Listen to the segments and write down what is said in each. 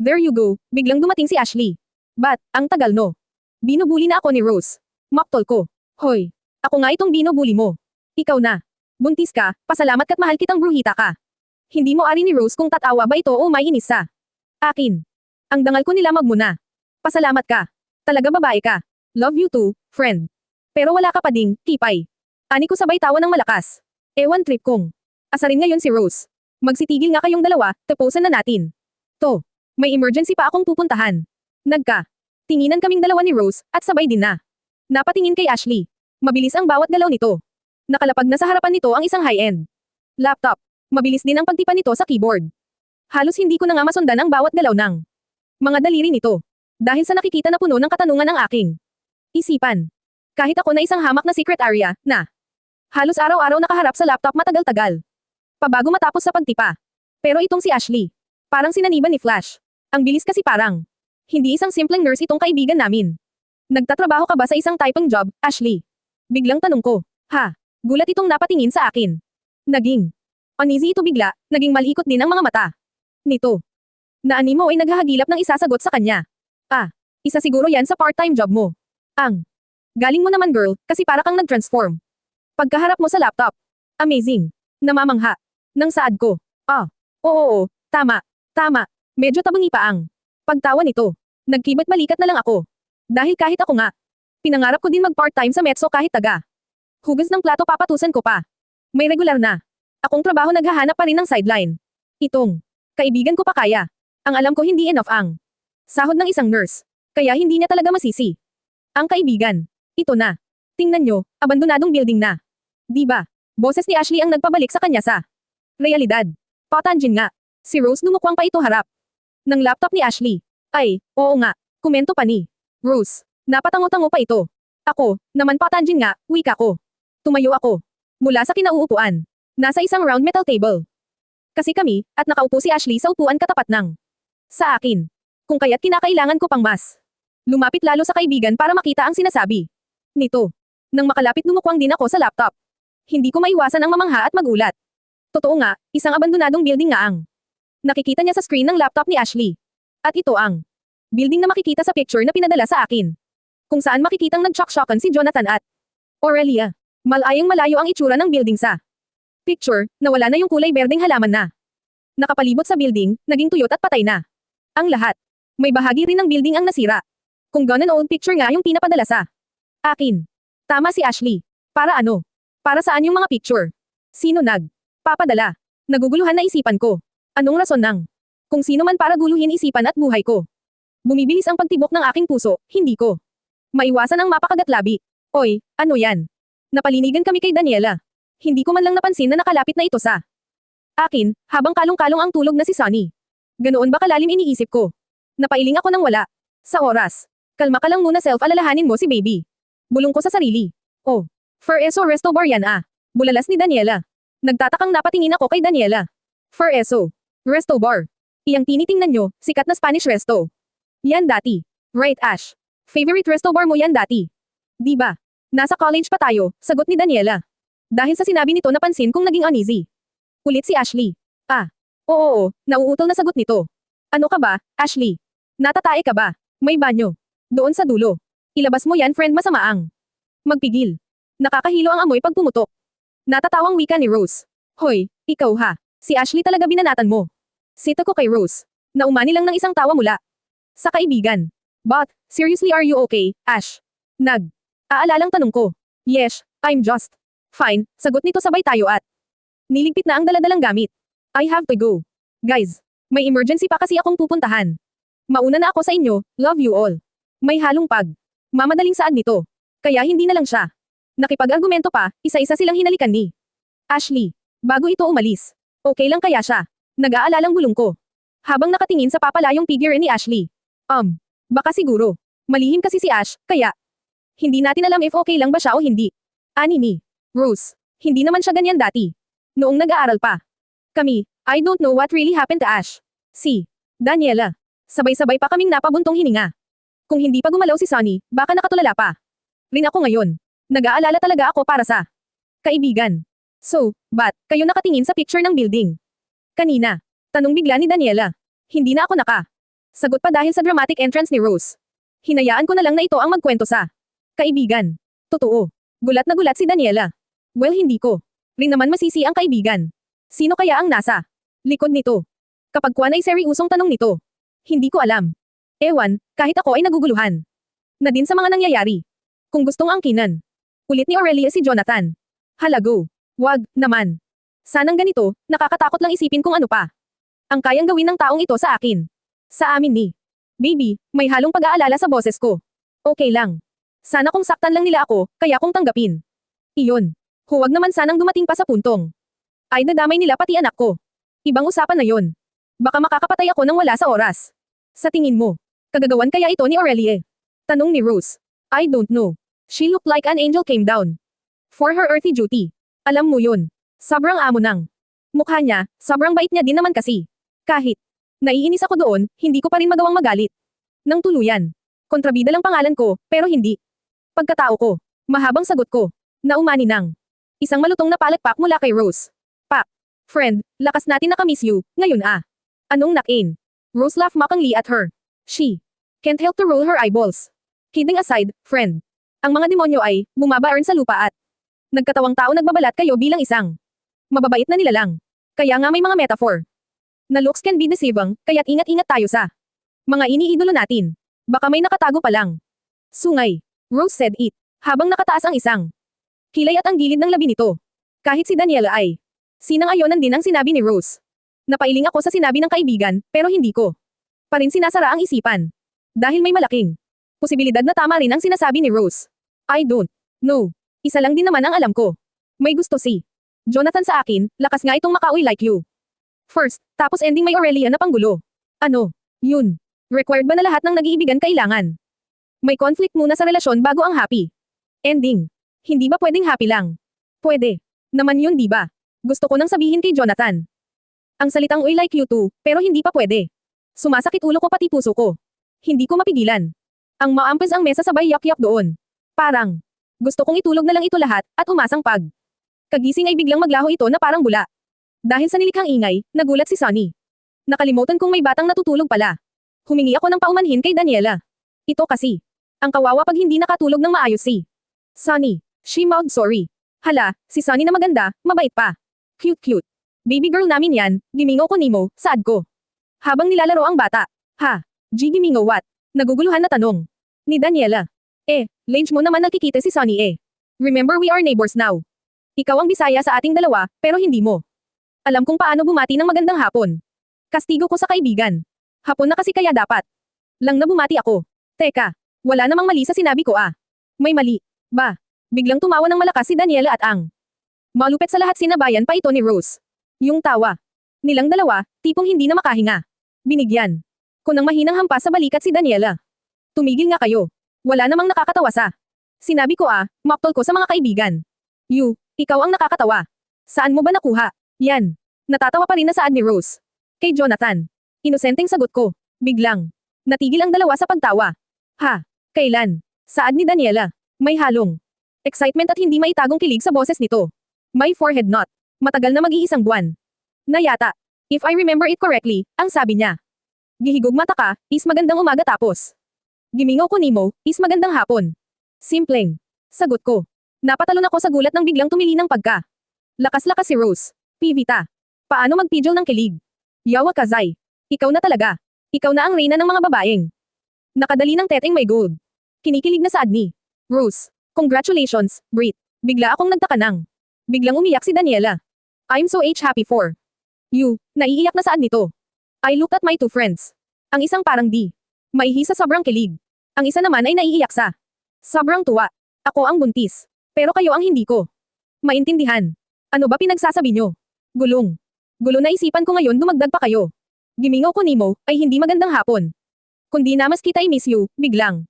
There you go, biglang dumating si Ashley. But, ang tagal no. Binubuli na ako ni Rose. Maktol ko. Hoy, ako nga itong binubuli mo. Ikaw na. Buntis ka, pasalamat ka't mahal kitang bruhita ka. Hindi mo ari ni Rose kung tatawa ba ito o may inis sa akin. Ang dangal ko nila magmuna. Pasalamat ka. Talaga babae ka. Love you too, friend. Pero wala ka pa ding, kipay. Ani ko sabay tawa ng malakas. Ewan trip kong. Asarin ngayon si Rose. Magsitigil nga kayong dalawa, tapusan na natin. To. May emergency pa akong pupuntahan. Tinginan kaming dalawa ni Rose, at sabay din na. Napatingin kay Ashley. Mabilis ang bawat galaw nito. Nakalapag na sa harapan nito ang isang high-end laptop. Mabilis din ang pagtipan nito sa keyboard. Halos hindi ko na nga masundan ang bawat galaw ng mga daliri nito. Dahil sa nakikita na puno ng katanungan ng aking isipan. Kahit ako na isang hamak na secret area, na halos araw-araw nakaharap sa laptop matagal-tagal. Pabago matapos sa pagtipa. Pero itong si Ashley. Parang sinaniban ni Flash. Ang bilis kasi parang. Hindi isang simpleng nurse itong kaibigan namin. Nagtatrabaho ka ba sa isang typing job, Ashley? Biglang tanong ko. Ha? Gulat itong napatingin sa akin. Naging uneasy ito bigla, naging malikot din ang mga mata. Nito. Na animo ay naghahagilap ng isasagot sa kanya. Isa siguro yan sa part-time job mo. Galing mo naman girl, kasi para kang nag-transform. Pagkaharap mo sa laptop. Amazing. Namamangha. Nang saad ko. Oo, tama. Medyo tabangi pa ang pagtawa nito. Nagkibat balikat na lang ako. Dahil kahit ako nga. Pinangarap ko din mag-part-time sa Metso kahit taga. Hugas ng plato papatusan ko pa. May regular na. Akong trabaho naghahanap pa rin ng sideline. Itong kaibigan ko pa kaya. Ang alam ko hindi enough ang sahod ng isang nurse. Kaya hindi niya talaga masisi. Ang kaibigan. Ito na. Tingnan nyo, abandonadong building na. Diba? Boses ni Ashley ang nagpabalik sa kanya sa realidad. Patanjin nga. Si Rose dumukwang pa ito harap ng laptop ni Ashley. Ay, oo nga. Komento pa ni Rose. Napatango-tango pa ito. Ako, naman patanjin nga, wika ko. Tumayo ako. Mula sa kinauupuan. Nasa isang round metal table. Kasi kami, at nakaupo si Ashley sa upuan katapat ng sa akin. Kung kaya't kinakailangan ko pang mas lumapit lalo sa kaibigan para makita ang sinasabi nito. Nang makalapit dumukwang din ako sa laptop. Hindi ko maiwasan ang mamangha at magulat. Totoo nga, isang abandonadong building nga ang nakikita niya sa screen ng laptop ni Ashley. At ito ang building na makikita sa picture na pinadala sa akin. Kung saan makikitang nag-shock-shockan si Jonathan at Aurelia. Malayang malayo ang itsura ng building sa picture, na wala na yung kulay berdeng halaman na nakapalibot sa building, naging tuyot at patay na ang lahat. May bahagi rin ng building ang nasira. Kung gone old picture nga yung pinapadala sa akin. Tama si Ashley. Para ano? Para saan yung mga picture? Sino papadala? Naguguluhan na isipan ko. Anong rason ng kung sino man para guluhin isipan at buhay ko? Bumibilis ang pagtibok ng aking puso, hindi ko maiwasan ang mapakagatlabi. Oy, ano yan? Napalinigan kami kay Daniela. Hindi ko man lang napansin na nakalapit na ito sa akin, habang kalong-kalong ang tulog na si Sunny. Ganoon ba kalalim iniisip ko? Napailing ako ng wala. Sa oras. Kalma ka lang muna self-alalahanin mo si baby. Bulong ko sa sarili. Oh. Eso Resto Bar yan Bulalas ni Daniela. Nagtatakang napatingin ako kay Daniela. Eso Resto Bar. Iyang tinitingnan nyo, sikat na Spanish resto. Yan dati. Right Ash. Favorite resto bar mo yan dati. Diba? Nasa college pa tayo, sagot ni Daniela. Dahil sa sinabi nito napansin kong naging uneasy. Ulit si Ashley. Oo, nauutol na sagot nito. Ano ka ba, Ashley? Natatae ka ba? May banyo. Doon sa dulo. Ilabas mo yan friend masamaang. Magpigil. Nakakahilo ang amoy pag pumutok. Natatawang wika ni Rose. Hoy, ikaw ha. Si Ashley talaga binanatan mo. Sita ko kay Rose. Naumani lang ng isang tawa mula sa kaibigan. But, seriously are you okay, Ash? Aalalang tanong ko. Yes, I'm just fine, sagot nito sabay tayo at niligpit na ang daladalang gamit. I have to go. Guys, may emergency pa kasi akong pupuntahan. Mauna na ako sa inyo, love you all. May halong mamadaling saad nito. Kaya hindi na lang siya nakipag-argumento pa, isa-isa silang hinalikan ni Ashley. Bago ito umalis. Okay lang kaya siya? Nag-aalalang bulong ko. Habang nakatingin sa papalayong figure ni Ashley. Baka siguro. Malihim kasi si Ash, kaya hindi natin alam if okay lang ba siya o hindi. Ani ni Rose. Hindi naman siya ganyan dati. Noong nag-aaral pa. Kami, I don't know what really happened to Ash. Si Daniela. Sabay-sabay pa kaming napabuntong hininga. Kung hindi pa gumalaw si Sunny, baka nakatulala pa rin ako ngayon. Nag-aalala talaga ako para sa kaibigan. So, ba't kayo nakatingin sa picture ng building? Kanina. Tanong bigla ni Daniela. Hindi na ako Sagot pa dahil sa dramatic entrance ni Rose. Hinayaan ko na lang na ito ang magkwento sa kaibigan. Totoo. Gulat na gulat si Daniela. Well, hindi ko rin naman masisi ang kaibigan. Sino kaya ang nasa likod nito? Kapag Kwan ay seryosong tanong nito. Hindi ko alam. Ewan, kahit ako ay naguguluhan na din sa mga nangyayari. Kung gustong angkinan ulit ni Aurelia si Jonathan. Halago. Wag, naman. Sanang ganito, nakakatakot lang isipin kung ano pa ang kayang gawin ng taong ito sa akin. Sa amin ni Baby, may halong pag-aalala sa boses ko. Okay lang. Sana kung saktan lang nila ako, kaya kong tanggapin. Iyon. Huwag naman sanang dumating pa sa puntong ay nadamay nila pati anak ko. Ibang usapan na yon. Baka makakapatay ako nang wala sa oras. Sa tingin mo, kagagawan kaya ito ni Aurelia? Tanong ni Rose. I don't know. She looked like an angel came down for her earthly duty. Alam mo yun. Sobrang amo ng mukha niya, sobrang bait niya din naman kasi. Kahit naiinis ako doon, hindi ko pa rin magawang magalit nang tuluyan. Kontrabida lang pangalan ko, pero hindi pagkatao ko. Mahabang sagot ko. Naumani ng isang malutong na palakpak mula kay Rose. Pak. Friend, lakas natin nakamiss you, ngayon ah. Anong nakin? Rose laughed mockingly at her. She can't help to roll her eyeballs. Kidding aside, friend. Ang mga demonyo ay bumabaarn sa lupa at nagkatawang tao nagbabalat kayo bilang isang mababait na nilalang. Kaya nga may mga metaphor na looks can be deceiving, kaya't ingat-ingat tayo sa mga iniidolo natin. Baka may nakatago pa lang. Sungay. Rose said it, habang nakataas ang isang kilay at ang gilid ng labi nito. Kahit si Daniela ay sinang-ayonan din ang sinabi ni Rose. Napailing ako sa sinabi ng kaibigan, pero hindi ko pa rin sinasara ang isipan. Dahil may malaking posibilidad na tama rin ang sinasabi ni Rose. I don't know. Isa lang din naman ang alam ko. May gusto si Jonathan sa akin, lakas nga itong makauwi like you. First, tapos ending may Aurelia na panggulo. Ano? Yun. Required ba na lahat ng nag-iibigan kailangan may conflict muna sa relasyon bago ang happy ending? Hindi ba pwedeng happy lang? Pwede. Naman yun di ba? Gusto ko nang sabihin kay Jonathan ang salitang uy like you too, pero hindi pa pwede. Sumasakit ulo ko pati puso ko. Hindi ko mapigilan. Ang maampes ang mesa sabay yak-yak doon. Parang gusto kong itulog na lang ito lahat, at umasang pag kagising ay biglang maglaho ito na parang bula. Dahil sa nilikhang ingay, nagulat si Sunny. Nakalimutan kong may batang natutulog pala. Humingi ako ng paumanhin kay Daniela. Ito kasi ang kawawa pag hindi nakatulog ng maayos si Sunny. She mouthed sorry. Hala, si Sunny na maganda, mabait pa. Cute. Baby girl namin yan, gimingo ko nimo, saad ko. Habang nilalaro ang bata. Ha? Gimingo what? Naguguluhan na tanong ni Daniela. Lange mo naman nakikita si Sunny eh. Remember we are neighbors now. Ikaw ang bisaya sa ating dalawa, pero hindi mo alam kung paano bumati ng magandang hapon. Kastigo ko sa kaibigan. Hapon na kasi kaya dapat lang na bumati ako. Teka, wala namang mali sa sinabi ko ah. May mali. Ba? Biglang tumawa ng malakas si Daniela at ang malupet sa lahat sinabayan pa ito ni Rose. Yung tawa nilang dalawa, tipong hindi na makahinga. Binigyan ko ng mahinang hampas sa balikat si Daniela. Tumigil nga kayo. Wala namang nakakatawa sa sinabi ko ah, maktol ko sa mga kaibigan. Ikaw ang nakakatawa. Saan mo ba nakuha? Yan. Natatawa pa rin na saad ni Rose. Kay Jonathan. Inosenteng sagot ko. Biglang natigil ang dalawa sa pagtawa. Ha? Kailan? Saad ni Daniela. May halong excitement at hindi maitagong kilig sa boses nito. My forehead knot. Matagal na mag-iisang buwan na yata. If I remember it correctly, ang sabi niya. Gihigog mata ka, is magandang umaga tapos. Gimingo ko nimo, is magandang hapon. Simpleng sagot ko. Napatalon ako sa gulat ng biglang tumili ng pagka. Lakas-lakas si Rose. Pivita. Paano magpidyo ng kilig? Yawa Kazay. Ikaw na talaga. Ikaw na ang reyna ng mga babaeng nakadali ng teteng may gold. Kinikilig na saad ni Rose. Congratulations, Brit. Bigla akong nagtaka nang biglang umiyak si Daniela. I'm so happy for you. Naiiyak na saad nito. I looked at my two friends. Ang isang parang di maihi sa sobrang kilig. Ang isa naman ay naiiyak sa sobrang tuwa. Ako ang buntis. Pero kayo ang hindi ko maintindihan. Ano ba pinagsasabi nyo? Gulong. Gulo na isipan ko ngayon dumagdag pa kayo. Gimingo ko nimo, ay hindi magandang hapon. Kundi na mas kita I miss you, biglang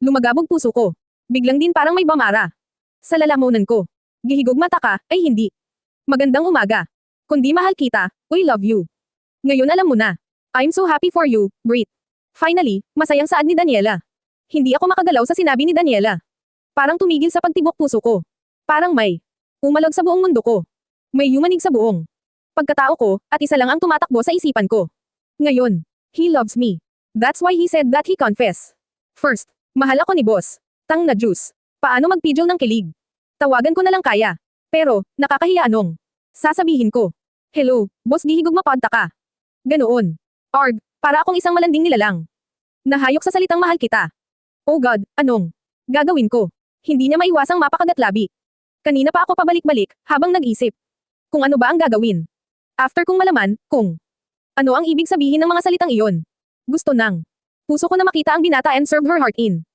lumagabog puso ko. Biglang din parang may bamara sa lalamunan ko. Gihigog mata ka, ay hindi magandang umaga. Kundi mahal kita, we love you. Ngayon alam mo na. I'm so happy for you, Brit. Finally, masayang saad ni Daniela. Hindi ako makagalaw sa sinabi ni Daniela. Parang tumigil sa pagtibok puso ko. Parang may umalog sa buong mundo ko. May yumanig sa buong pagkatao ko, at isa lang ang tumatakbo sa isipan ko. Ngayon, he loves me. That's why he said that he confess. First, mahal ako ni boss. Tang na juice. Paano magpidyo ng kilig? Tawagan ko na lang kaya. Pero, nakakahiya anong. Sasabihin ko. Hello, boss gihigog mapadta ka. Ganoon. Arg, para akong isang malanding nilalang. Nahayok sa salitang mahal kita. Oh God, anong? Gagawin ko. Hindi niya maiwasang mapakagatlabi. Kanina pa ako pabalik-balik, habang nag-isip. Kung ano ba ang gagawin. After kong malaman, kung ano ang ibig sabihin ng mga salitang iyon. Gusto nang. Puso ko na makita ang binata and serve her heart in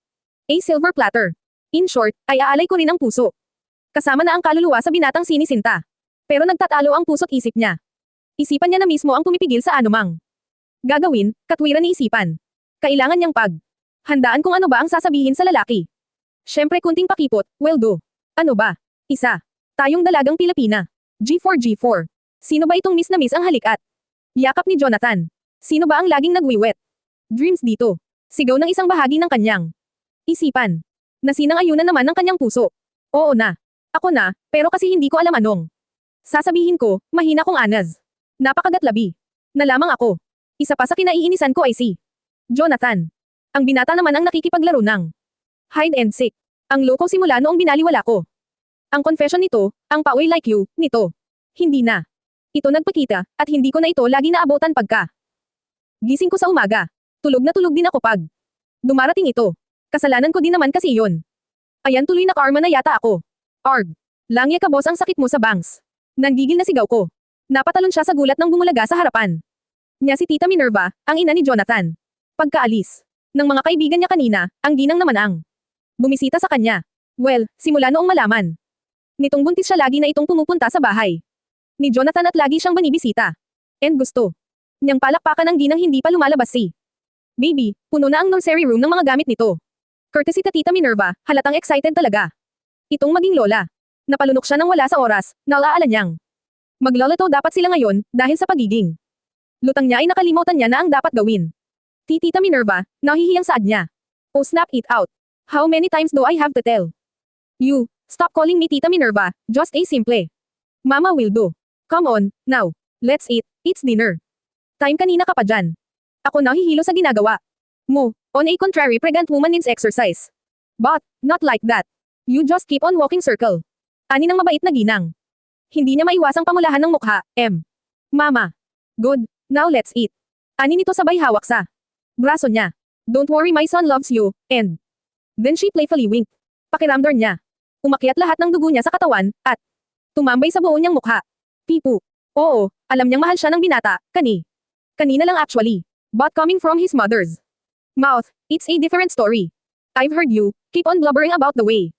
a silver platter. In short, ay aalay ko rin ang puso. Kasama na ang kaluluwa sa binatang sinisinta. Pero nagtatalo ang puso't isip niya. Isipan niya na mismo ang pumipigil sa anumang gagawin, katwiran ni isipan. Kailangan niyang handaan kung ano ba ang sasabihin sa lalaki. Syempre kunting pakipot, well do. Ano ba? Isa. Tayong dalagang Pilipina. G4 G4. Sino ba itong miss na miss ang halikat? Yakap ni Jonathan. Sino ba ang laging nagwiwet? Dreams dito. Sigaw ng isang bahagi ng kanyang isipan. Nasinang-ayunan naman ng kanyang puso. Oo na. Ako na, pero kasi hindi ko alam anong. Sasabihin ko, mahina kong Anaz. Napakagatlabi. Na lamang ako. Isa pa sa kinaiinisan ko ay si Jonathan. Ang binata naman ang nakikipaglaro ng hide and seek. Ang loko simula noong binaliwala ko. Ang confession nito, ang pauwi like you, nito. Hindi na. Ito nagpakita, at hindi ko na ito lagi naabotan pagka. Gising ko sa umaga. Tulog na tulog din ako pag dumarating ito. Kasalanan ko din naman kasi iyon. Ayan tuloy na karma na yata ako. Arg. Langya ka boss ang sakit mo sa bangs. Nanggigil na sigaw ko. Napatalon siya sa gulat nang bumulaga sa harapan niya si Tita Minerva, ang ina ni Jonathan. Pagkaalis ng mga kaibigan niya kanina, ang ginang naman ang bumisita sa kanya. Well, simula noong malaman nitong buntis siya lagi na itong pumupunta sa bahay ni Jonathan at lagi siyang banibisita. And gusto niyang palakpakan ang ginang hindi pa lumalabas si baby, puno na ang nursery room ng mga gamit nito. Courtesy ta Tita Minerva, halatang excited talaga itong maging lola. Napalunok siya nang wala sa oras, naalaala niyang maglalato dapat sila ngayon, dahil sa pagiging lutang niya ay nakalimutan niya na ang dapat gawin. Tita Minerva, nahihiyang saad niya. Oh snap it out. How many times do I have to tell you, stop calling me Tita Minerva, just a simple Mama will do. Come on, now. Let's eat, it's dinner. Time kanina ka pa dyan. Ako nahihilo sa ginagawa mo. On a contrary pregnant woman needs exercise. But, not like that. You just keep on walking circle. Ani ng mabait na ginang. Hindi niya maiwasang pamulahan ng mukha, Mama. Good, now let's eat. Ani nito sabay hawak sa braso niya. Don't worry my son loves you, and then she playfully winked. Pakiramdam niya. Umakyat lahat ng dugo niya sa katawan, at tumambay sa buo niyang mukha. Pipu. Oo, alam niyang mahal siya ng binata, kanina lang actually. But coming from his mother's mouth, it's a different story. I've heard you, keep on blubbering about the way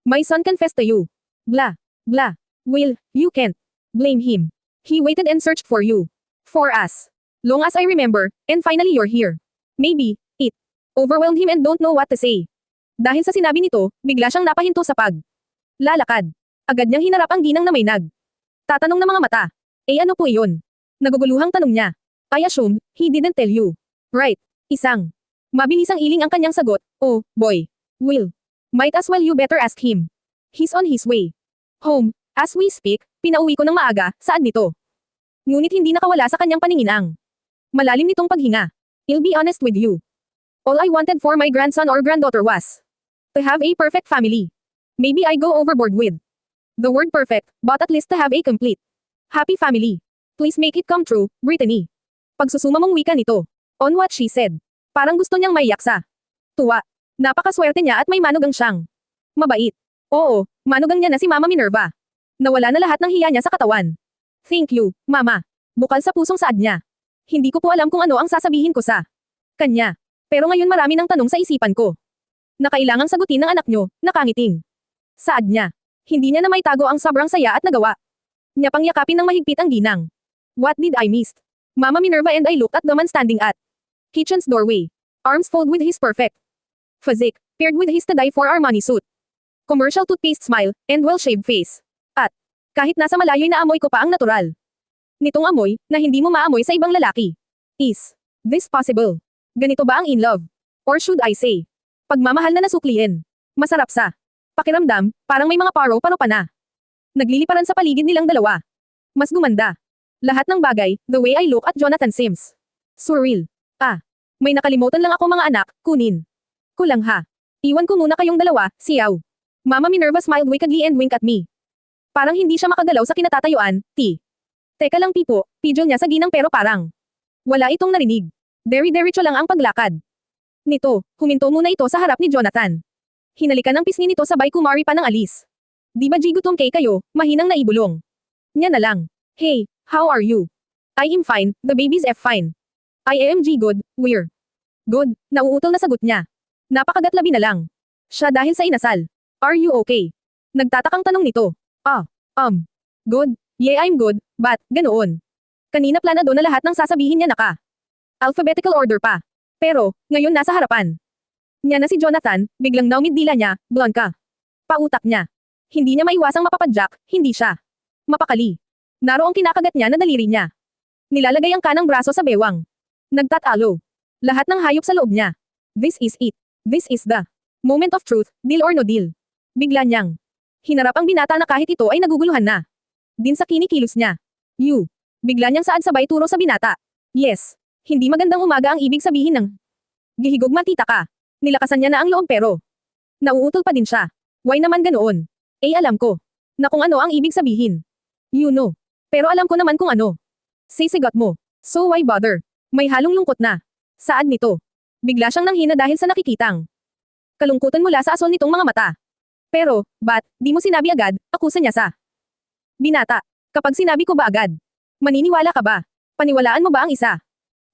my son confessed to you. Blah. Blah. Will, you can't blame him. He waited and searched for you. For us. Long as I remember, and finally you're here. Maybe, it overwhelmed him and don't know what to say. Dahil sa sinabi nito, bigla siyang napahinto sa lalakad. Agad niyang hinarap ang ginang na may tatanong na mga mata. Ano po iyon? Naguguluhang tanong niya. I assumed, he didn't tell you. Right. Isang mabilisang iling ang kanyang sagot. Oh, boy. Will. Might as well you better ask him. He's on his way home. As we speak, pinauwi ko ng maaga, saan nito? Ngunit hindi nakawala sa kanyang paningin ang malalim nitong paghinga. I'll be honest with you. All I wanted for my grandson or granddaughter was to have a perfect family. Maybe I go overboard with the word perfect, but at least to have a complete happy family. Please make it come true, Brittany. Pagsusuma mong wika nito. On what she said. Parang gusto niyang maiyak sa tuwa. Napakaswerte niya at may manugang siyang mabait. Oo, manugang niya na si Mama Minerva. Nawala na lahat ng hiya niya sa katawan. Thank you, Mama. Bukal sa pusong saad niya. Hindi ko po alam kung ano ang sasabihin ko sa kanya. Pero ngayon marami ng tanong sa isipan ko. Na kailangang sagutin ng anak niyo, nakangiting. Saad niya. Hindi niya na may tago ang sobrang saya at nagawa niya pang yakapin ng mahigpit ang ginang. What did I miss? Mama Minerva and I looked at the man standing at kitchen's doorway. Arms folded with his perfect physique, paired with his to-die for Armani suit. Commercial toothpaste smile, and well-shaved face. At, kahit nasa malayo'y naamoy ko pa ang natural nitong amoy, na hindi mo maamoy sa ibang lalaki. Is this possible? Ganito ba ang in love? Or should I say, pagmamahal na nasukliin? Masarap sa pakiramdam, parang may mga paro-paro pa na nagliliparan sa paligid nilang dalawa. Mas gumanda. Lahat ng bagay, the way I look at Jonathan seems surreal. May nakalimutan lang ako mga anak, kunin. Kulang ha. Iwan ko muna kayong dalawa, siyaw. Mama Minerva smiled wickedly and winked at me. Parang hindi siya makagalaw sa kinatatayuan, Teka lang Pipo, pidyo niya sa ginang pero parang wala itong narinig. Deri-derecho lang ang paglakad. Nito, huminto muna ito sa harap ni Jonathan. Hinalikan ang pisngi nito sabay kumari pa ng alis. Di ba gutom kay kayo, mahinang naibulong. Nya na lang. Hey, how are you? I am fine, the baby's fine. I am good, we're good, nauutol na sagot niya. Napakagatlabi na lang. Siya dahil sa inasal. Are you okay? Nagtatakang tanong nito. Good, yeah I'm good, but, ganoon. Kanina planado na lahat ng sasabihin niya alphabetical order pa. Pero, ngayon nasa harapan. Niya na si Jonathan, biglang naumid dila niya, Blanca. Pautak niya. Hindi niya maiwasang mapapadyak, hindi siya mapakali. Naroong kinakagat niya na daliri niya. Nilalagay ang kanang braso sa bewang. Nagtatalo. Lahat ng hayop sa loob niya. This is it. This is the moment of truth, deal or no deal. Bigla niyang hinarap ang binata na kahit ito ay naguguluhan na. Din sa kinikilos niya. You. Bigla niyang saad sabay turo sa binata. Yes. Hindi magandang umaga ang ibig sabihin ng gihigog matita ka. Nilakasan niya na ang loob pero nauutol pa din siya. Why naman ganoon? Alam ko na kung ano ang ibig sabihin. You know. Pero alam ko naman kung ano. Sisigot mo. So why bother? May halong lungkot na saad nito. Bigla siyang nanghina dahil sa nakikitang kalungkutan mula sa asol nitong mga mata. Pero, di mo sinabi agad, akusa niya sa binata. Kapag sinabi ko ba agad? Maniniwala ka ba? Paniwalaan mo ba ang isa?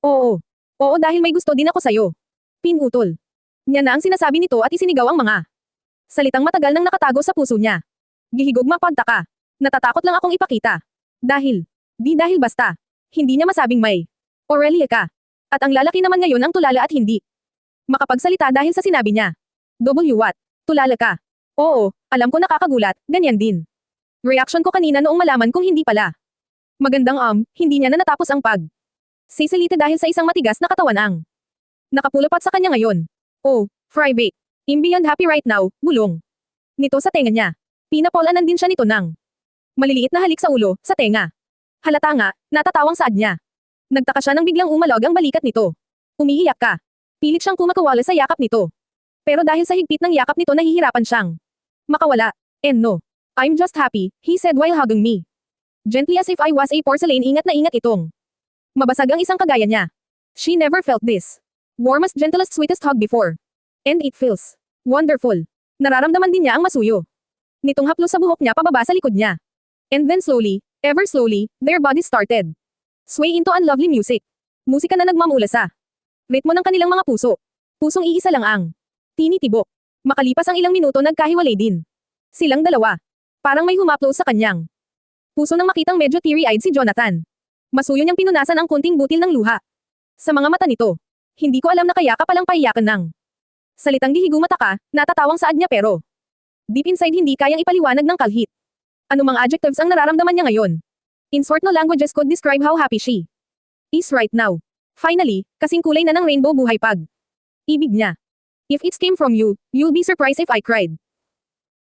Oo. Oo dahil may gusto din ako sa'yo. Pinutol. Niya na ang sinasabi nito at isinigaw ang mga salitang matagal nang nakatago sa puso niya. Gihigog mapagtaka. Natatakot lang akong ipakita. Dahil basta. Hindi niya masabing may Aurelia ka. At ang lalaki naman ngayon ang tulala at hindi makapagsalita dahil sa sinabi niya. What? Tulala ka? Oo, alam ko nakakagulat, ganyan din. Reaction ko kanina noong malaman kung hindi pala. Magandang hindi niya na natapos ang sisilite dahil sa isang matigas na katawan ang nakapulapat sa kanya ngayon. Oh, private. I'm beyond happy right now, bulong. Nito sa tenga niya. Pinapolanan din siya nito ng maliliit na halik sa ulo, sa tenga. Halata nga, natatawang saad niya. Nagtaka siya nang biglang umalog ang balikat nito. Umiiyak ka. Pilit siyang kumakawala sa yakap nito. Pero dahil sa higpit ng yakap nito nahihirapan siyang makawala. And no. I'm just happy, he said while hugging me. Gently as if I was a porcelain ingat na ingat itong mabasag ang isang kagaya niya. She never felt this warmest, gentlest, sweetest hug before. And it feels wonderful. Nararamdaman din niya ang masuyo nitong haplos sa buhok niya pababa sa likod niya. And then slowly, ever slowly, their bodies started sway into unlovely music. Musika na nagmamula sa ritmo ng kanilang mga puso. Pusong iisa lang ang tinitibok. Makalipas ang ilang minuto nagkahiwalay din silang dalawa. Parang may humaplos sa kanyang puso nang makitang medyo teary-eyed si Jonathan. Masuyo niyang pinunasan ang kunting butil ng luha sa mga mata nito. Hindi ko alam na kaya ka palang paiyakan ng salitang gihigumata ka, natatawang saad niya pero deep inside hindi kayang ipaliwanag ng kalhit. Anumang adjectives ang nararamdaman niya ngayon. In short, no languages could describe how happy she is right now. Finally, kasing kulay na ng rainbow buhay pag ibig niya. If it came from you, you'll be surprised if I cried.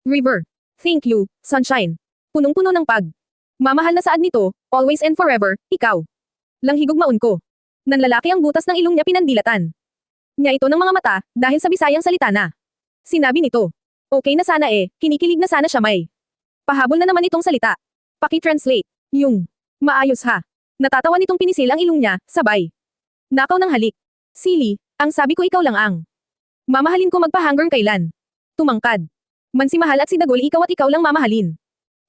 River. Thank you, sunshine. Punong-puno ng mamahal na saad nito, always and forever, ikaw. Lang higugmaon ko. Nanlalaki ang butas ng ilong niya pinandilatan niya ito ng mga mata, dahil sa Bisayang salita na sinabi nito. Okay na sana kinikilig na sana siya may pahabol na naman itong salita. Paki-translate. Yung maayos ha. Natatawa nitong pinisil ang ilong niya, sabay nakaw ng halik. Silly, ang sabi ko ikaw lang ang mamahalin ko magpahanggang kailan. Tumangkad. Man si Mahal at si Dagol ikaw at ikaw lang mamahalin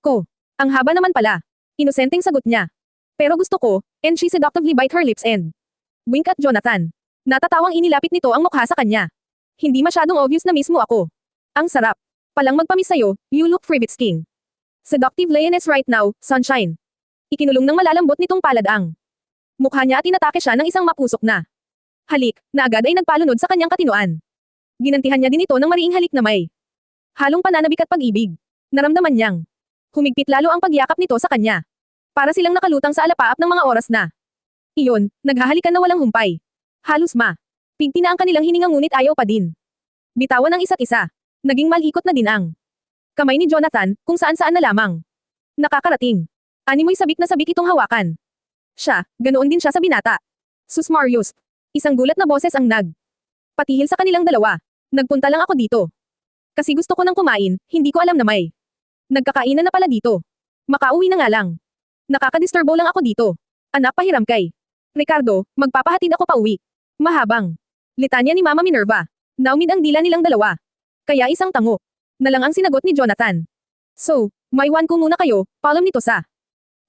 ko. Ang haba naman pala. Inosenteng sagot niya. Pero gusto ko, and she seductively bite her lips and wink at Jonathan. Natatawang inilapit nito ang mukha sa kanya. Hindi masyadong obvious na mismo ako. Ang sarap. Palang magpamis sa'yo, you look privet skin. Seductive lioness right now, sunshine. Ikinulong ng malalambot nitong palad ang mukha niya at inatake siya ng isang mapusok na halik, na agad ay nagpalunod sa kanyang katinoan. Ginantihan niya din ito ng mariing halik na may halong pananabik at pag-ibig. Naramdaman niyang humigpit lalo ang pagyakap nito sa kanya. Para silang nakalutang sa alapaap ng mga oras na iyon, naghahalikan na walang humpay. Halos pigti na ang kanilang hininga ngunit ayaw pa din bitawan ang isa't isa. Naging malikot na din ang kamay ni Jonathan, kung saan-saan na lamang nakakarating. Animoy sabik na sabik itong hawakan. Siya, ganoon din siya sa binata. Sus Marius. Isang gulat na boses ang patihil sa kanilang dalawa. Nagpunta lang ako dito. Kasi gusto ko nang kumain, hindi ko alam na may nagkakainan na pala dito. Makauwi na nga lang. Nakakadisturbo lang ako dito. Anak, pahiram kay Ricardo, magpapahatid ako pauwi. Mahabang litanya ni Mama Minerva. Naumid ang dila nilang dalawa. Kaya isang tango na lang ang sinagot ni Jonathan. So, maiwan ko muna kayo, palom nito sa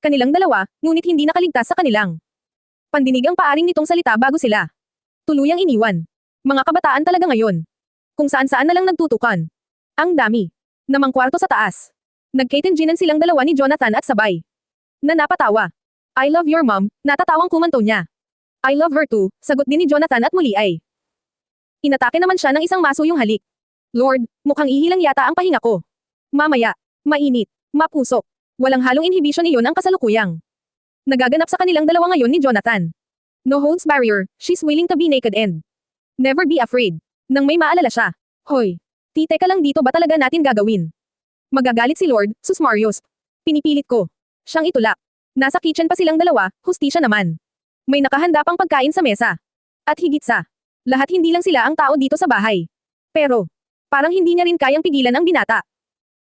kanilang dalawa, ngunit hindi nakaligtas sa kanilang pandinig ang paaring nitong salita bago sila tuluyang iniwan. Mga kabataan talaga ngayon. Kung saan-saan na lang nagtutukan. Ang dami. Namang kwarto sa taas. Nagkatinginan silang dalawa ni Jonathan at sabay na napatawa. I love your mom, natatawang kumanto niya. I love her too, sagot din ni Jonathan at muli ay inatake naman siya ng isang maso yung halik. Lord, mukhang ihilang yata ang pahinga ko. Mamaya, mainit, mapusok. Walang halong inhibition iyon ang kasalukuyang nagaganap sa kanilang dalawa ngayon ni Jonathan. No holds barrier, she's willing to be naked and never be afraid. Nang may maalala siya. Hoy, teka lang, dito ba talaga natin gagawin? Magagalit si Lord, sus Marios. Pinipilit ko siyang itulak. Nasa kitchen pa silang dalawa, hustisya naman. May nakahanda pang pagkain sa mesa. At higit sa lahat, hindi lang sila ang tao dito sa bahay. Pero, parang hindi niya rin kayang pigilan ang binata.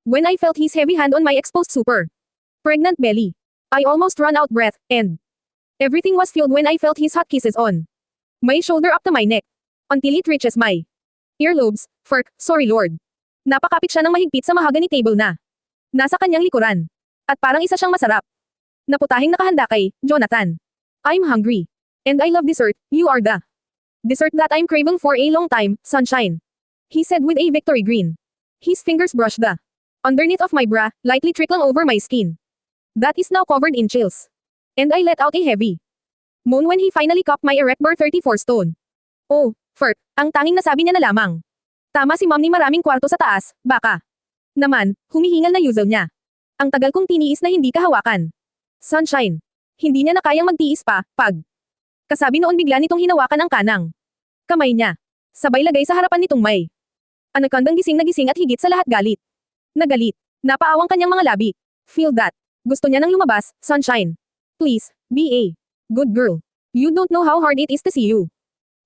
When I felt his heavy hand on my exposed super pregnant belly, I almost ran out breath, and everything was filled when I felt his hot kisses on my shoulder up to my neck, until it reaches my earlobes. Sorry Lord. Napakapit siya ng mahigpit sa mahogany table na nasa kanyang likuran. At parang isa siyang masarap na putahing nakahanda kay Jonathan. I'm hungry. And I love dessert, you are the dessert that I'm craving for a long time, sunshine. He said with a victory grin. His fingers brushed the underneath of my bra, lightly trickling over my skin. That is now covered in chills. And I let out a heavy moan when he finally cupped my erect bar 34 stone. Oh, ang tanging nasabi niya na lamang. Tama si mom, ni maraming kwarto sa taas, baka naman, humihingal na yuzel niya. Ang tagal kong tiniis na hindi kahawakan. Sunshine. Hindi niya na kayang magtiis pa, kasabi noon bigla nitong hinawakan ang kanang kamay niya. Sabay lagay sa harapan nitong may anakandang gising na gising at higit sa lahat galit. Nagalit. Napaawang kanyang mga labi. Feel that. Gusto niya nang lumabas, Sunshine. Please, be a good girl. You don't know how hard it is to see you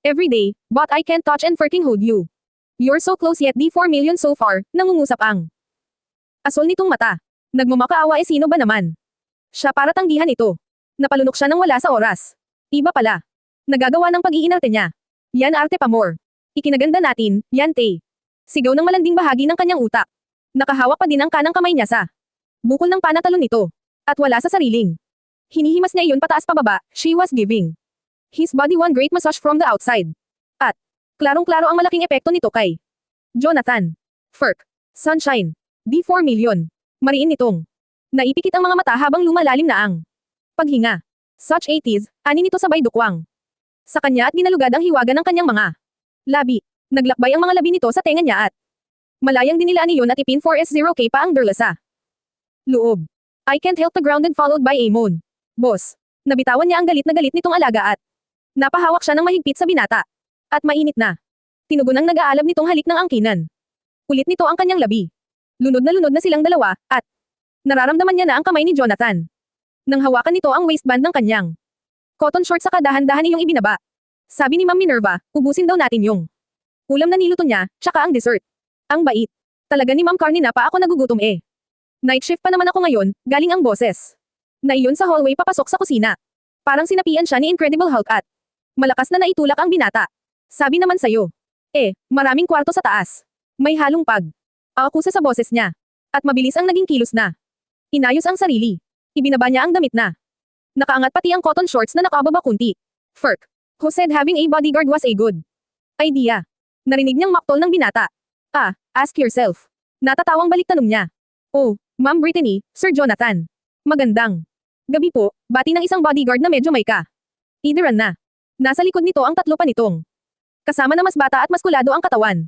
every day, but I can't touch and freaking hold you. You're so close yet di 4 million so far, nangungusap ang asol nitong mata. Nagmamakaawa, sino ba naman? Siya para tanggihan ito. Napalunok siya nang wala sa oras. Iba pala. Nagagawa ng pag-iinarte niya. Yan arte pa more. Ikinaganda natin, yan te. Sigaw ng malanding bahagi ng kanyang utak. Nakahawak pa din ang kanang kamay niya sa bukol ng panatalon nito. At wala sa sariling. Hinihimas niya iyon pataas pababa, she was giving his body one great massage from the outside. At klarong-klaro ang malaking epekto nito kay Jonathan. Sunshine. Di 4 million. Mariin nitong naipikit ang mga mata habang lumalalim na ang paghinga. Such 80s, ani nito sabay dukwang sa kanya at ginalugad ang hiwaga ng kanyang mga labi. Naglakbay ang mga labi nito sa tenga niya at malayang dinilaan iyon at ipin 4S0K pa ang derla sa loob. I can't help the grounded followed by a moan. Boss. Nabitawan niya ang galit na galit nitong alaga at napahawak siya ng mahigpit sa binata. At mainit na tinugon ang nag-aalab nitong halik ng angkinan. Ulit nito ang kanyang labi. Lunod na silang dalawa, at nararamdaman niya na ang kamay ni Jonathan. Nang hawakan nito ang waistband ng kanyang cotton shorts, sa kadahan-dahan iyong ibinaba. Sabi ni Ma'am Minerva, ubusin daw natin yung ulam na niluto niya, tsaka ang dessert. Ang bait. Talaga ni Ma'am Carney, na pa ako nagugutom eh. Night shift pa naman ako ngayon, galing ang boses na iyon sa hallway papasok sa kusina. Parang sinapian siya ni Incredible Hulk at malakas na naitulak ang binata. Sabi naman sa'yo. Maraming kwarto sa taas. May halong akusa sa boses niya. At mabilis ang naging kilos na inayos ang sarili. Ibinaba niya ang damit na nakaangat, pati ang cotton shorts na nakababa kunti. Who said having a bodyguard was a good idea? Narinig niyang maktol ng binata. Ask yourself. Natatawang balik tanong niya. Oh, Ma'am Brittany, Sir Jonathan. Magandang gabi po, bati ng isang bodyguard na medyo may idiran na. Nasa likod nito ang tatlo pa nitong kasama na mas bata at maskulado ang katawan.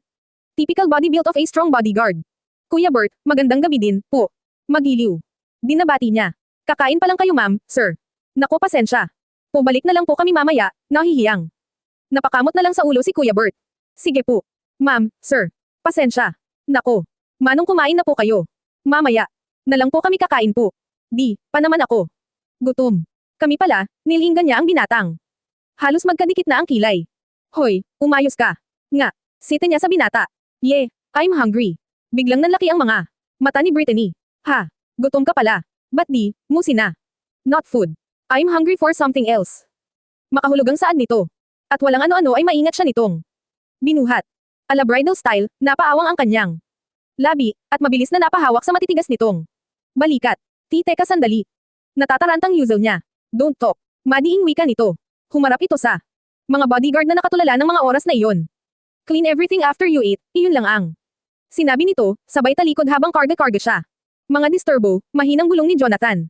Typical body build of a strong bodyguard. Kuya Bert, magandang gabi din po. Magiliw. Dinabati niya. Kakain pa lang kayo ma'am, sir. Naku, pasensya. Pabalik na lang po kami mamaya, nahihiyang. Napakamot na lang sa ulo si Kuya Bert. Sige po. Ma'am, sir. Pasensya. Nako. Manong kumain na po kayo. Mamaya. Na lang po kami kakain po. Di, pa naman ako. Gutom. Kami pala, nilinggan niya ang binatang. Halos magkadikit na ang kilay. Hoy, umayos ka. Nga, sita niya sa binata. I'm hungry. Biglang nanlaki ang mga mata ni Brittany. Ha, gutom ka pala. Ba't di, musi na. Not food. I'm hungry for something else. Makahulugang saan nito. At walang ano-ano ay maingat siya nitong binuhat. Ala bridal style, napaawang ang kanyang labi, at mabilis na napahawak sa matitigas nitong balikat. Teka sandali. Natatarantang yuzel niya. Don't talk. Madiing wika nito. Humarap ito sa mga bodyguard na nakatulala ng mga oras na iyon. Clean everything after you eat, iyon lang ang sinabi nito, sabay talikod habang karga-karga siya. Mga disturbo, mahinang bulong ni Jonathan.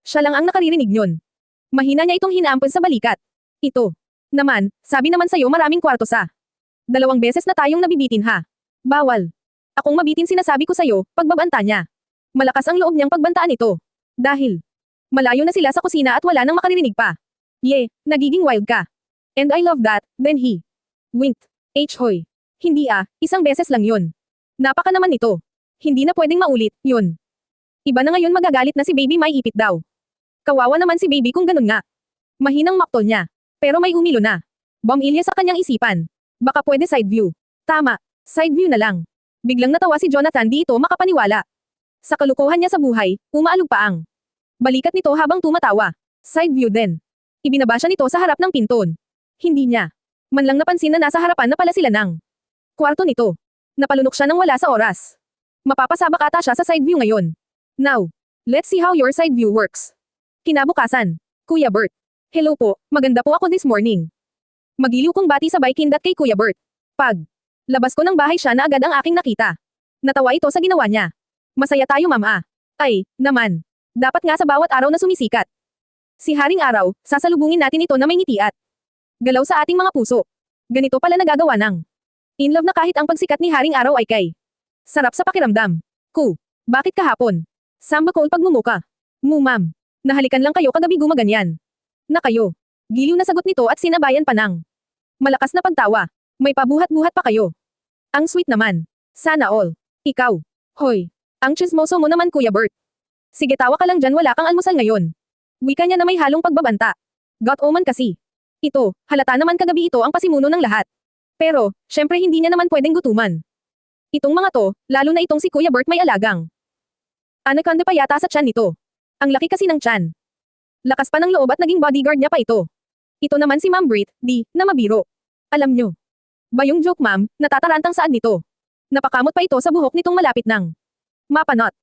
Siya lang ang nakaririnig yun. Mahina niya itong hinaampon sa balikat. Ito. Naman, sabi naman sa'yo maraming kwarto sa 2 beses na tayong nabibitin ha. Bawal. Akong mabitin sinasabi ko sa'yo, pagbabanta niya. Malakas ang loob niyang pagbantaan ito. Dahil malayo na sila sa kusina at wala nang makaririnig pa. Nagiging wild ka. And I love that, then he winked. Hoy. Hindi isang beses lang yun. Napaka naman nito. Hindi na pwedeng maulit, yun. Iba na ngayon magagalit na si baby may ipit daw. Kawawa naman si baby kung ganun nga. Mahinang maktol niya. Pero may umilo na. Bumilya sa kanyang isipan. Baka pwede side view. Tama, side view na lang. Biglang natawa si Jonathan di ito makapaniwala. Sa kalukuhan niya sa buhay, umaalog pa ang balikat nito habang tumatawa. Side view din. Ibinaba siya nito sa harap ng pinton. Hindi niya man lang napansin na nasa harapan na pala sila ng kwarto nito. Napalunok siya nang wala sa oras. Mapapasabak ata siya sa side view ngayon. Now, let's see how your side view works. Kinabukasan. Kuya Bert. Hello po, maganda po ako this morning. Magiliw kong bati sabay kindat kay Kuya Bert. Pag labas ko ng bahay siya na agad ang aking nakita. Natawa ito sa ginawa niya. Masaya tayo mama. Ay, naman. Dapat nga sa bawat araw na sumisikat. Si Haring Araw, sasalubungin natin ito na may ngiti at galaw sa ating mga puso. Ganito pala nagagawa ng in love na kahit ang pagsikat ni Haring Araw ay kay sarap sa pakiramdam. Bakit kahapon? Samba ko pagmumuka. Ma'am. Nahalikan lang kayo kagabi gumaganyan. Na kayo. Giliw na sagot nito at sinabayan pa ng malakas na pagtawa. May pabuhat-buhat pa kayo. Ang sweet naman. Sana all. Ikaw. Hoy. Ang chismoso mo naman Kuya Bert. Sige tawa ka lang dyan wala kang almusal ngayon. Wika niya na may halong pagbabanta. Got omen kasi. Ito, halata naman kagabi ito ang pasimuno ng lahat. Pero, syempre hindi niya naman pwedeng gutuman. Itong mga to, lalo na itong si Kuya Bert may alagang anaconda pa yata sa tiyan nito. Ang laki kasi ng tiyan. Lakas pa ng loob at naging bodyguard niya pa ito. Ito naman si Ma'am Brit, na mabiro. Alam nyo. Ba yung joke ma'am, natatarantang saan nito? Napakamot pa ito sa buhok nitong malapit ng mapanot.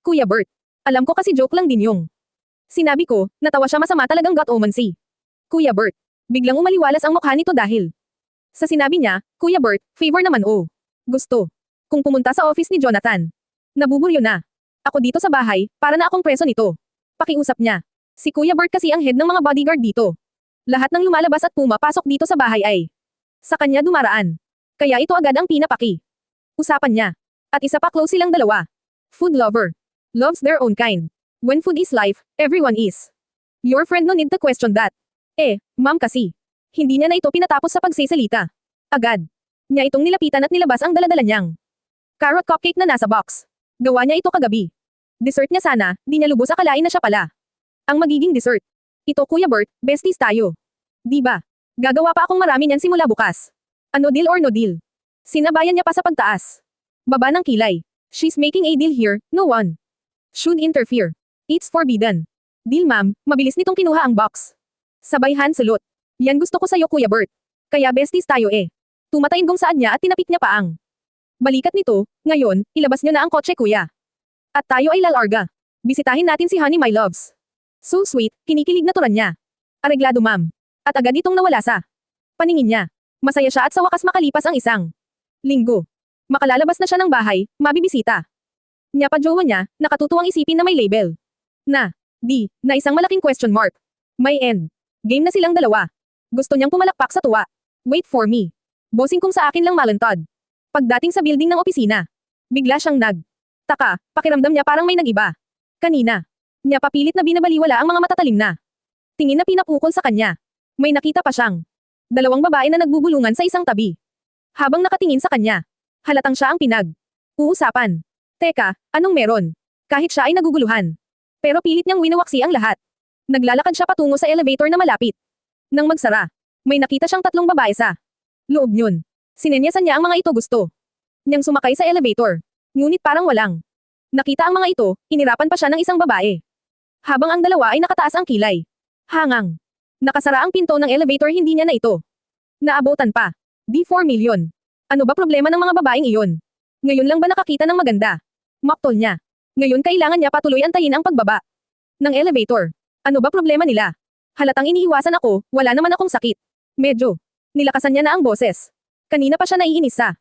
Kuya Bert. Alam ko kasi joke lang din yung sinabi ko, natawa siya masama talagang got omen si Kuya Bert. Biglang umaliwalas ang mukha nito dahil sa sinabi niya, Kuya Bert, favor naman gusto. Kung pumunta sa office ni Jonathan. Nabuburyo na. Ako dito sa bahay, para na akong preso nito. Pakiusap niya. Si Kuya Bert kasi ang head ng mga bodyguard dito. Lahat ng lumalabas at pumapasok dito sa bahay ay sa kanya dumaraan. Kaya ito agad ang pinapaki. Usapan niya. At isa pa close silang dalawa. Food lover. Loves their own kind. When food is life, everyone is. Your friend no need to question that. Ma'am kasi. Hindi niya na ito pinatapos sa pagsisalita. Agad niya itong nilapitan at nilabas ang daladala niyang carrot cupcake na nasa box. Gawa niya ito kagabi. Dessert niya sana, di niya lubos akalain na siya pala ang magiging dessert. Ito Kuya Bert, besties tayo. Di ba? Gagawa pa akong marami niyan simula bukas. Ano deal or no deal? Sinabayan niya pa sa pagtaas. Baba ng kilay. She's making a deal here, no one should interfere. It's forbidden. Deal ma'am, mabilis nitong kinuha ang box. Sabay hansulot. Yan gusto ko sa'yo Kuya Bert. Kaya besties tayo Tumatayin kung saan niya at tinapik niya pa ang balikat nito. Ngayon, ilabas niyo na ang kotse kuya. At tayo ay lalarga. Bisitahin natin si Honey my loves. So sweet, kinikilig na turan niya. Areglado ma'am. At agad itong nawala sa paningin niya. Masaya siya at sa wakas makalipas ang isang linggo. Makalalabas na siya ng bahay, mabibisita. Niya pa jowa niya, nakatutuwang isipin na may label. Na isang malaking question mark. May end. Game na silang dalawa. Gusto niyang pumalakpak sa tuwa. Wait for me. Bossing kung sa akin lang malantad. Pagdating sa building ng opisina, bigla siyang taka, pakiramdam niya parang may nag-iba. Kanina, niya papilit na binabaliwala ang mga matatalim na tingin na pinapukol sa kanya. May nakita pa siyang 2 babae na nagbubulungan sa isang tabi. Habang nakatingin sa kanya, halatang siya ang uusapan. Teka, anong meron? Kahit siya ay naguguluhan. Pero pilit niyang winawaksi ang lahat. Naglalakad siya patungo sa elevator na malapit. Nang magsara, may nakita siyang 3 babae sa Loob yun. Sinenyasan niya ang mga ito gusto niyang sumakay sa elevator. Ngunit parang walang. Nakita ang mga ito, inirapan pa siya ng isang babae. Habang ang dalawa ay nakataas ang kilay. Hangang. Nakasara ang pinto ng elevator, hindi niya na ito. Naabutan pa. Di 4 million. Ano ba problema ng mga babaeng iyon? Ngayon lang ba nakakita ng maganda? Maktol niya. Ngayon kailangan niya patuloy antayin ang pagbaba ng elevator. Ano ba problema nila? Halatang iniiwasan ako, wala naman akong sakit. Medyo. Nilakasan niya na ang boses. Kanina pa siya naiinis sa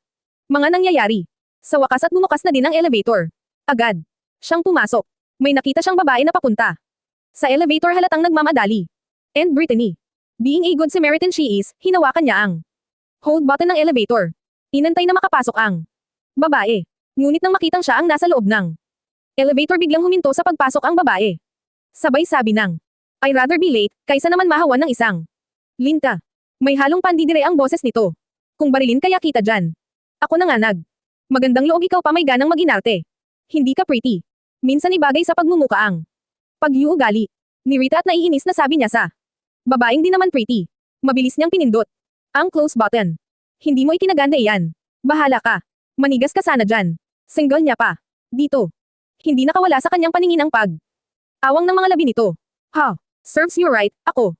mga nangyayari. Sa wakas at bumukas na din ang elevator. Agad. Siyang pumasok. May nakita siyang babae na papunta sa elevator, halatang nagmamadali. And Brittany. Being a good Samaritan she is, hinawakan niya ang hold button ng elevator. Inantay na makapasok ang babae. Ngunit nang makitang siya ang nasa loob ng elevator, biglang huminto sa pagpasok ang babae. Sabay sabi ng, I'd rather be late, kaysa naman mahawan ng isang linta. May halong pandidire ang boses nito. Kung barilin kaya kita dyan. Ako na nga nag. Magandang loob, ikaw pa may ganang mag-inarte. Hindi ka pretty. Minsan ibagay sa pagmumuka ang pag-iugali ni Rita at naiinis na sabi niya sa babaeng di naman pretty. Mabilis niyang pinindot ang close button. Hindi mo ikinaganda iyan. Bahala ka. Manigas ka sana dyan. Single niya pa. Dito. Hindi nakawala sa kanyang paningin ang awang ng mga labi nito. Ha? Serves you right, ako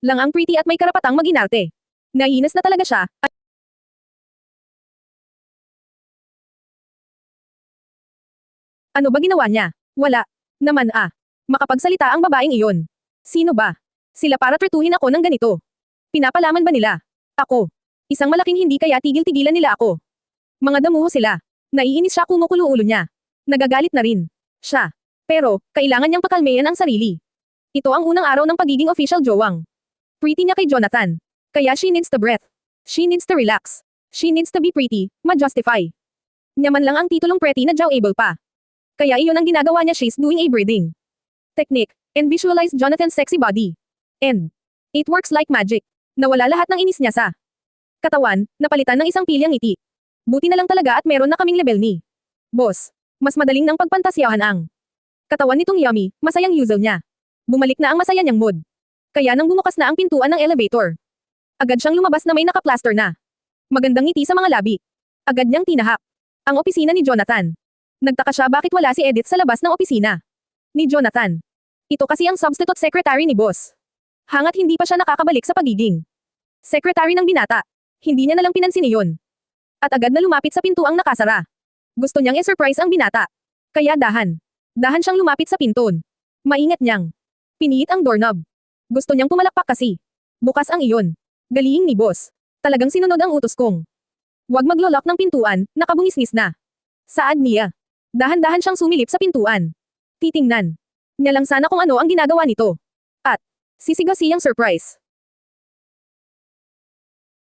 lang ang pretty at may karapatang mag-inarte. Naiinis na talaga siya, at ano ba ginawa niya? Wala. Naman makapagsalita ang babaeng iyon. Sino ba sila para tratuhin ako ng ganito? Pinapalaman ba nila ako? Isang malaking hindi, kaya tigil-tigilan nila ako. Mga damuho sila. Naiinis siya, kumukulo ulo niya. Nagagalit na rin siya. Pero, kailangan niyang pakalmayan ang sarili. Ito ang unang araw ng pagiging official jowang pretty niya kay Jonathan. Kaya she needs to breath. She needs to relax. She needs to be pretty, ma-justify niya man lang ang titulong pretty na jowable pa. Kaya iyon ang ginagawa niya, she's doing a breathing technique, and visualize Jonathan's sexy body. And it works like magic. Nawala lahat ng inis niya sa katawan, napalitan ng isang pilyang ngiti. Buti na lang talaga at meron na kaming level ni boss. Mas madaling nang pagpantasyahan ang katawan nitong Yummy, masayang usual niya. Bumalik na ang masaya niyang mood. Kaya nang bumukas na ang pintuan ng elevator, agad siyang lumabas na may nakaplaster na magandang ngiti sa mga labi. Agad niyang tinahak ang opisina ni Jonathan. Nagtaka siya bakit wala si Edith sa labas ng opisina ni Jonathan. Ito kasi ang substitute secretary ni boss. Hangat hindi pa siya nakakabalik sa pagiging secretary ng binata, hindi niya nalang pinansin iyon. At agad na lumapit sa pintuang nakasara. Gusto niyang i-surprise ang binata. Kaya dahan siyang lumapit sa pinton. Maingat niyang piniit ang doorknob. Gusto niyang pumalakpak kasi bukas ang iyon. Galing ni boss. Talagang sinunod ang utos kong huwag maglo-lock ng pintuan, nakabungis-ngis na saad niya. Dahan-dahan siyang sumilip sa pintuan. Titingnan niya lang sana kung ano ang ginagawa nito. At sisigaw siyang surprise.